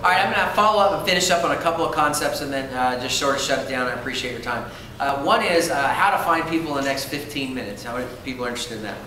all right, I'm going to follow up and finish up on a couple of concepts and then just sort of shut it down. I appreciate your time. One is how to find people in the next 15 minutes. How many people are interested in that?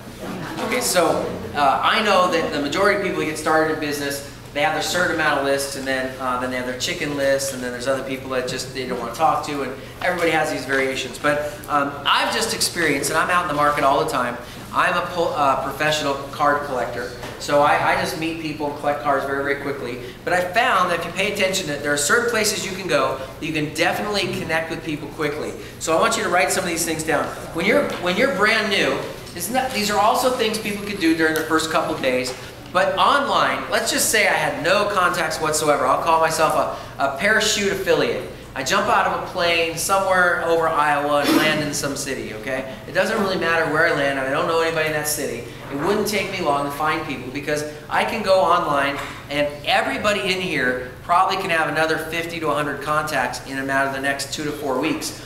Okay, so I know that the majority of people who get started in business, they have their certain amount of lists, and then they have their chicken list, and then there's other people that just they don't want to talk to, and everybody has these variations. But I've just experienced, and I'm out in the market all the time, I'm a professional card collector. So I just meet people and collect cards very, very quickly. But I found that if you pay attention, that there are certain places you can go that you can definitely connect with people quickly. So I want you to write some of these things down. When you're brand new, these are also things people could do during their first couple of days. But online, let's just say I had no contacts whatsoever. I'll call myself a parachute affiliate. I jump out of a plane somewhere over Iowa and land in some city, okay? It doesn't really matter where I land. I don't know anybody in that city. It wouldn't take me long to find people because I can go online and everybody in here probably can have another 50 to 100 contacts in a matter of the next 2 to 4 weeks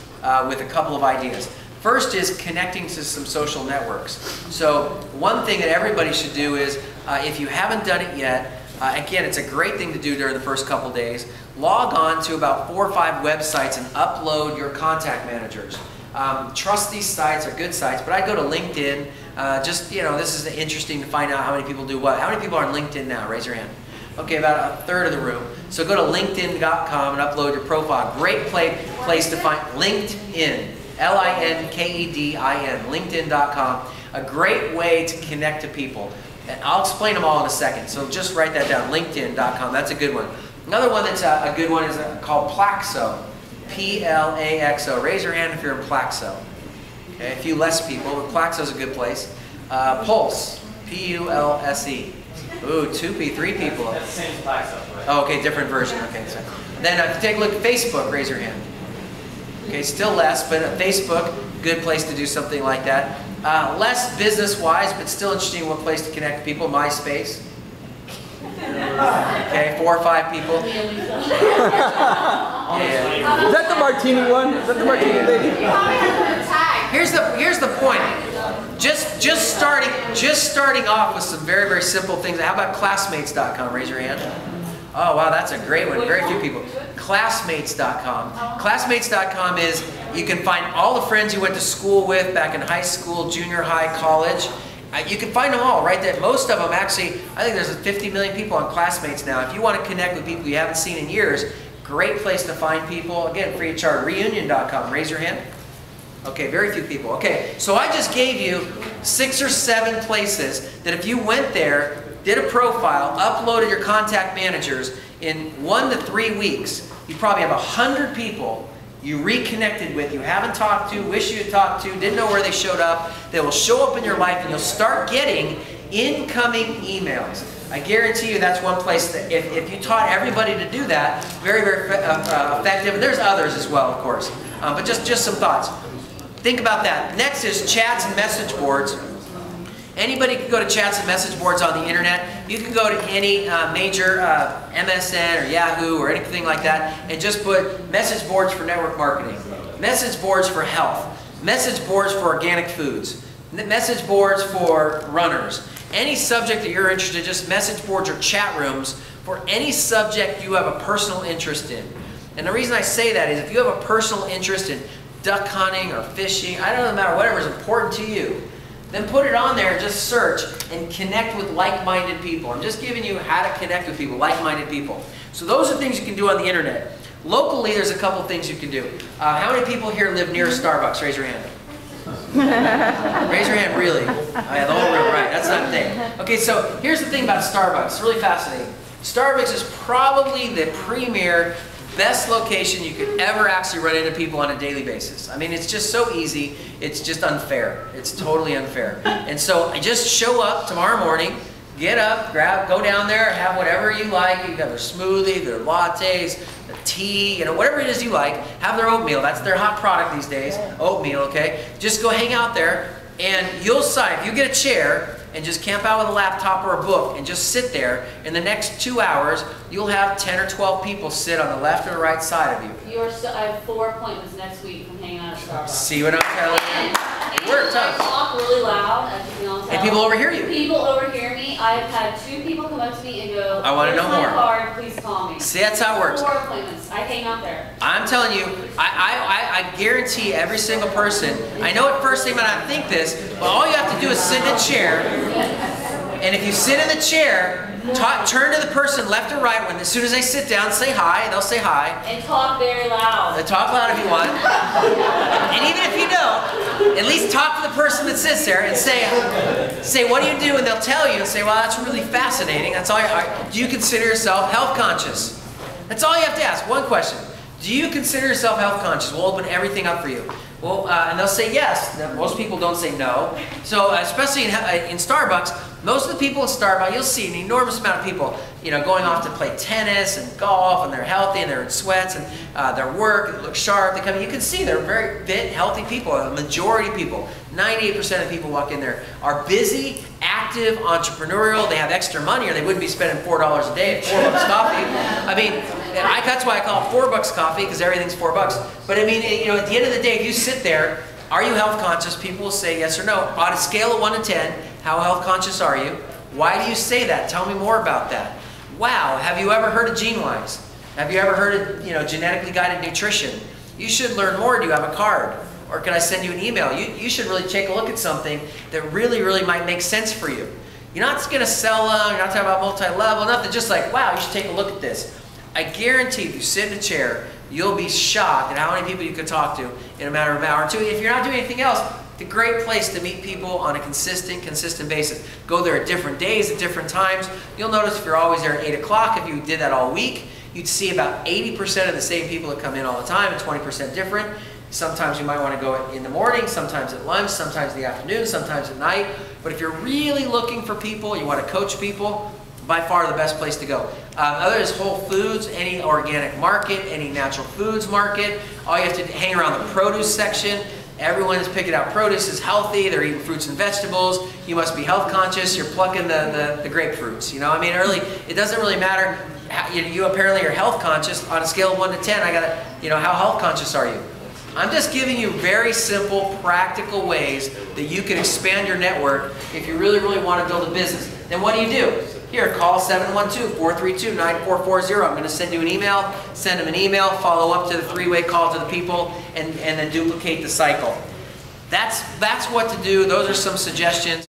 with a couple of ideas. First is connecting to some social networks. So one thing that everybody should do is, if you haven't done it yet, again, it's a great thing to do during the first couple days. Log on to about 4 or 5 websites and upload your contact managers. Trust these sites, are good sites, but I go to LinkedIn. Just, you know, this is interesting to find out how many people do what. How many people are on LinkedIn now? Raise your hand. Okay, about a third of the room. So go to linkedin.com and upload your profile. Great place to find LinkedIn. L-I-N-K-E-D-I-N. LinkedIn.com. A great way to connect to people. And I'll explain them all in a second, so just write that down, linkedin.com, that's a good one. Another one that's a good one is called Plaxo, P-L-A-X-O. Raise your hand if you're in Plaxo. Okay, a few less people, but Plaxo's a good place. Pulse, P-U-L-S-E. Ooh, 3 people. That's the same as Plaxo, right? Oh, okay, different version, okay. So then if you take a look at Facebook, raise your hand. Okay, still less, but Facebook, good place to do something like that. Less business-wise, but still interesting what place to connect to people, MySpace. Okay, 4 or 5 people. Yeah. Is that the martini one? Is that the martini lady? Here's the point. Just starting off with some very, very simple things. How about classmates.com? Raise your hand. Oh, wow, that's a great one. Very few people. Classmates.com. Classmates.com is, you can find all the friends you went to school with back in high school, junior high, college. You can find them all right there. Most of them actually, I think there's 50 million people on Classmates now. If you want to connect with people you haven't seen in years, great place to find people. Again, free of charge. Reunion.com. Raise your hand. Okay, very few people. Okay, so I just gave you 6 or 7 places that if you went there, did a profile, uploaded your contact managers, in 1 to 3 weeks, you probably have 100 people you reconnected with, you haven't talked to, wish you had talked to, didn't know where they showed up. They will show up in your life and you'll start getting incoming emails. I guarantee you that's one place that if you taught everybody to do that, very, very effective. And there's others as well, of course. But just some thoughts. Think about that. Next is chats and message boards. Anybody can go to chats and message boards on the internet. You can go to any major MSN or Yahoo or anything like that and just put message boards for network marketing, message boards for health, message boards for organic foods, message boards for runners. Any subject that you're interested in, just message boards or chat rooms for any subject you have a personal interest in. And the reason I say that is if you have a personal interest in duck hunting or fishing, I don't know, no matter whatever is important to you, then put it on there and just search and connect with like-minded people. I'm just giving you how to connect with people, like-minded people. So those are things you can do on the internet. Locally, there's a couple things you can do. How many people here live near Starbucks? Raise your hand. Raise your hand, really. Oh, yeah, the whole room, right. That's not a thing. Okay, so here's the thing about Starbucks. It's really fascinating. Starbucks is probably the premier best location you could ever actually run into people on a daily basis. I mean, it's just so easy. It's just unfair. It's totally unfair. And so I just show up tomorrow morning, get up, go down there, have whatever you like. You have their smoothie, their lattes, their tea, you know, whatever it is you like. Have their oatmeal. That's their hot product these days. Oatmeal, okay? Just go hang out there and you'll sign. If you get a chair and just camp out with a laptop or a book and just sit there, in the next 2 hours, you'll have 10 or 12 people sit on the left or right side of you. I have 4 appointments next week from hanging out at Starbucks. See what I'm telling you? We're I tough. talk really loud, as you can all tell. And people overhear you. People overhear me. I've had 2 people come up to me and go, I wanna know "Here's more." my card, please call me." See, that's how it works. 4 appointments. I hang out there. I'm telling you, I guarantee every single person, I know at first they might not think this, but all you have to do is sit in a chair, and if you sit in the chair, turn to the person left or right, when as soon as they sit down, say hi, they'll say hi. And talk very loud. Talk loud if you want. And even if you don't, at least talk to the person that sits there and say, what do you do? And they'll tell you and say, well, that's really fascinating. That's all. Do you consider yourself health conscious? That's all you have to ask. One question. Do you consider yourself health conscious? We'll open everything up for you. Well, and they'll say yes. Now, most people don't say no. So especially in Starbucks, most of the people in Starbucks, you'll see an enormous amount of people, going off to play tennis and golf, and they're healthy and they're in sweats, and their work looks sharp. They come. You can see they're very fit, healthy people. A majority of people, 98% of people walk in there are busy, active, entrepreneurial. They have extra money, or they wouldn't be spending $4 a day at $4 coffee. I mean, that's why I call it $4 coffee, because everything's $4. But I mean, at the end of the day, if you sit there, are you health conscious? People will say yes or no. On a scale of 1 to 10, how health conscious are you? Why do you say that? Tell me more about that. Wow, have you ever heard of GeneWise? Have you ever heard of genetically guided nutrition? You should learn more. Do you have a card? Or can I send you an email? You should really take a look at something that really, really might make sense for you. You're not going to sell them. You're not talking about multi-level, nothing. Just like, wow, you should take a look at this. I guarantee if you sit in a chair, you'll be shocked at how many people you could talk to in a matter of an hour or two. If you're not doing anything else, it's a great place to meet people on a consistent basis. Go there at different days, at different times. You'll notice if you're always there at 8 o'clock, if you did that all week, you'd see about 80% of the same people that come in all the time and 20% different. Sometimes you might want to go in the morning, sometimes at lunch, sometimes in the afternoon, sometimes at night. But if you're really looking for people, you want to coach people, by far the best place to go. Other is Whole Foods, any organic market, any natural foods market. All you have to hang around the produce section. Everyone is picking out produce is healthy. They're eating fruits and vegetables. You must be health conscious. You're plucking the grapefruits. I mean, it doesn't really matter. You apparently are health conscious. On a scale of 1 to 10, I gotta, how health conscious are you? I'm just giving you very simple, practical ways that you can expand your network if you really, really want to build a business. Then what do? Here, call 712-432-9440. I'm going to send you an email. Send them an email. Follow up to the 3-way call to the people, and then duplicate the cycle. That's what to do. Those are some suggestions.